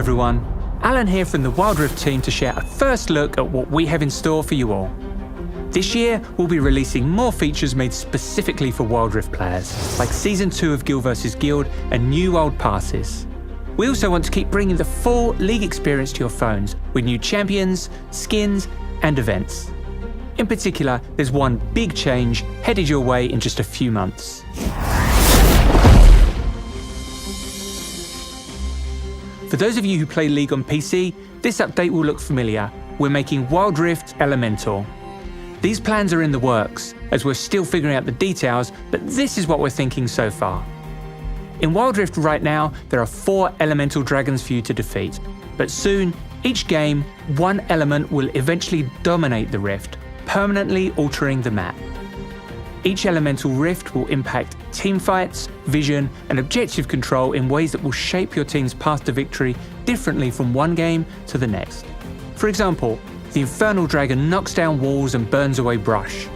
everyone, Alan here from the Wild Rift team to share a first look at what we have in store for you all. This year, we'll be releasing more features made specifically for Wild Rift players, like Season 2 of Guild vs Guild and new Wild Passes. We also want to keep bringing the full League experience to your phones with new champions, skins, and events. In particular, there's one big change headed your way in just a few months. For those of you who play League on PC, this update will look familiar. We're making Wild Rift Elemental. These plans are in the works, as we're still figuring out the details, but this is what we're thinking so far. In Wild Rift right now, there are 4 elemental dragons for you to defeat, but soon, each game, one element will eventually dominate the rift, permanently altering the map. Each elemental rift will impact teamfights, vision, and objective control in ways that will shape your team's path to victory differently from one game to the next. For example, the Infernal Dragon knocks down walls and burns away brush.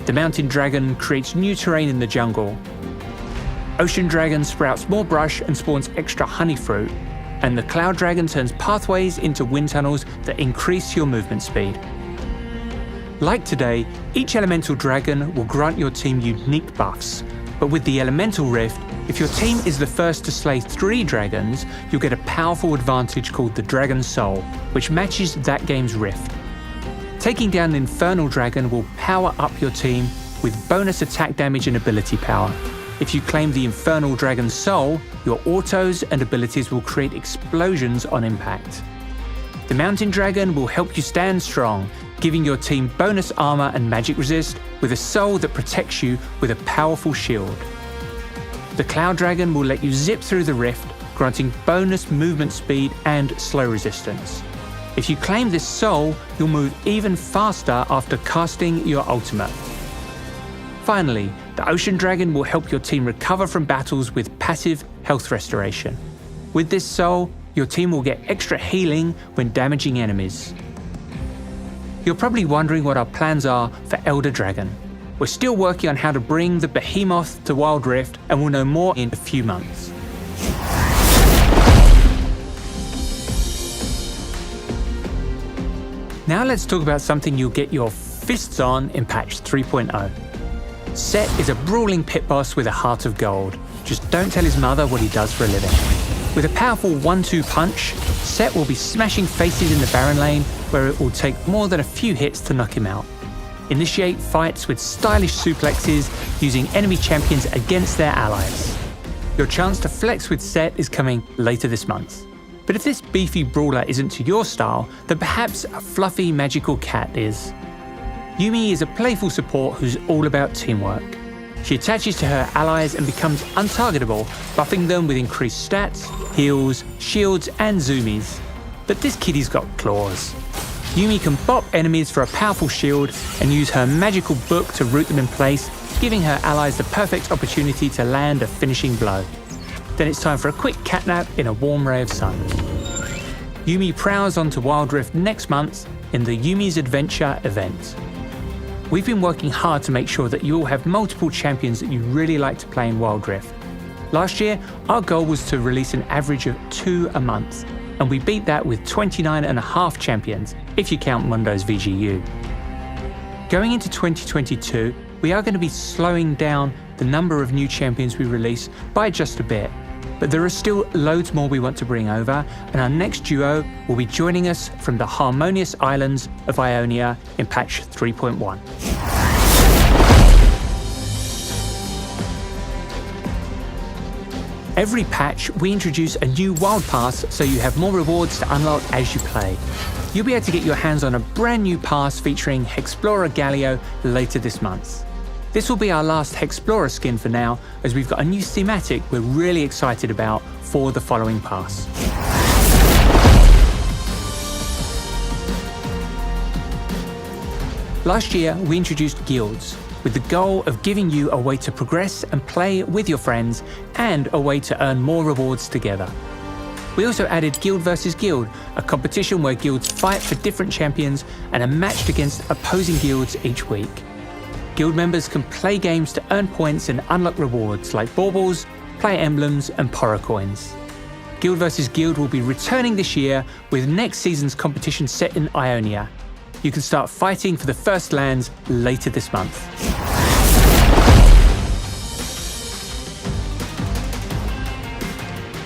The Mountain Dragon creates new terrain in the jungle. Ocean Dragon sprouts more brush and spawns extra honey fruit. And the Cloud Dragon turns pathways into wind tunnels that increase your movement speed. Like today, each elemental dragon will grant your team unique buffs, but with the elemental rift, if your team is the first to slay 3 dragons, you'll get a powerful advantage called the Dragon Soul, which matches that game's rift. Taking down the Infernal Dragon will power up your team with bonus attack damage and ability power. If you claim the Infernal Dragon Soul, your autos and abilities will create explosions on impact. The Mountain Dragon will help you stand strong, giving your team bonus armor and magic resist with a soul that protects you with a powerful shield. The Cloud Dragon will let you zip through the rift, granting bonus movement speed and slow resistance. If you claim this soul, you'll move even faster after casting your ultimate. Finally, the Ocean Dragon will help your team recover from battles with passive health restoration. With this soul, your team will get extra healing when damaging enemies. You're probably wondering what our plans are for Elder Dragon. We're still working on how to bring the behemoth to Wild Rift, and we'll know more in a few months. Now let's talk about something you'll get your fists on in patch 3.0. Sett is a brawling pit boss with a heart of gold. Just don't tell his mother what he does for a living. With a powerful 1-2 punch, Sett will be smashing faces in the Baron lane, where it will take more than a few hits to knock him out. Initiate fights with stylish suplexes, using enemy champions against their allies. Your chance to flex with Sett is coming later this month. But if this beefy brawler isn't to your style, then perhaps a fluffy magical cat is. Yuumi is a playful support who's all about teamwork. She attaches to her allies and becomes untargetable, buffing them with increased stats, heals, shields, and zoomies. But this kittie's got claws. Yuumi can bop enemies for a powerful shield and use her magical book to root them in place, giving her allies the perfect opportunity to land a finishing blow. Then it's time for a quick catnap in a warm ray of sun. Yuumi prowls onto Wild Rift next month in the Yuumi's Adventure event. We've been working hard to make sure that you all have multiple champions that you really like to play in Wild Rift. Last year, our goal was to release an average of 2 a month, and we beat that with 29.5 champions, if you count Mundo's VGU. Going into 2022, we are going to be slowing down the number of new champions we release by just a bit, but there are still loads more we want to bring over, and our next duo will be joining us from the harmonious islands of Ionia in patch 3.1. Every patch, we introduce a new Wild Pass so you have more rewards to unlock as you play. You'll be able to get your hands on a brand new pass featuring Hexplorer Galio later this month. This will be our last Hexplorer skin for now, as we've got a new thematic we're really excited about for the following pass. Last year, we introduced guilds, with the goal of giving you a way to progress and play with your friends, and a way to earn more rewards together. We also added Guild vs Guild, a competition where guilds fight for different champions and are matched against opposing guilds each week. Guild members can play games to earn points and unlock rewards like baubles, player emblems, and Poro coins. Guild vs Guild will be returning this year with next season's competition set in Ionia. You can start fighting for the first lands later this month.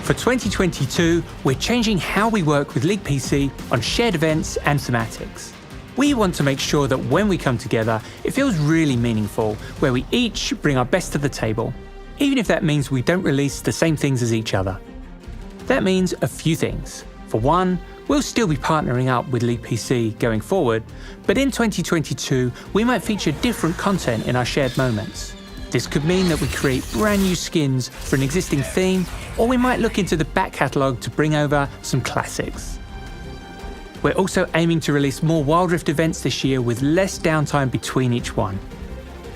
For 2022, we're changing how we work with League PC on shared events and thematics. We want to make sure that when we come together, it feels really meaningful, where we each bring our best to the table, even if that means we don't release the same things as each other. That means a few things. For one, we'll still be partnering up with League PC going forward, but in 2022, we might feature different content in our shared moments. This could mean that we create brand new skins for an existing theme, or we might look into the back catalogue to bring over some classics. We're also aiming to release more Wild Rift events this year with less downtime between each one.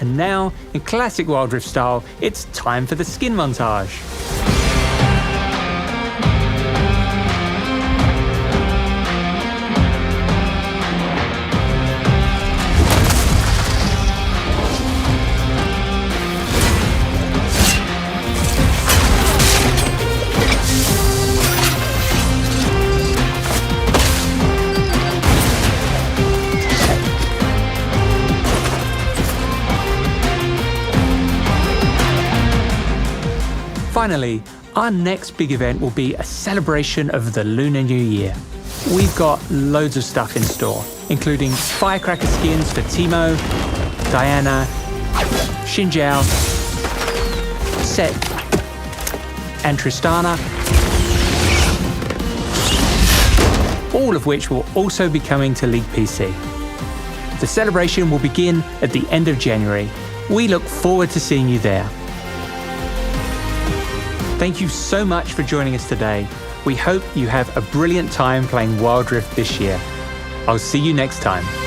And now, in classic Wild Rift style, it's time for the skin montage. Finally, our next big event will be a celebration of the Lunar New Year. We've got loads of stuff in store, including firecracker skins for Teemo, Diana, Xinjiao, Sett, and Tristana, all of which will also be coming to League PC. The celebration will begin at the end of January. We look forward to seeing you there. Thank you so much for joining us today. We hope you have a brilliant time playing Wild Rift this year. I'll see you next time.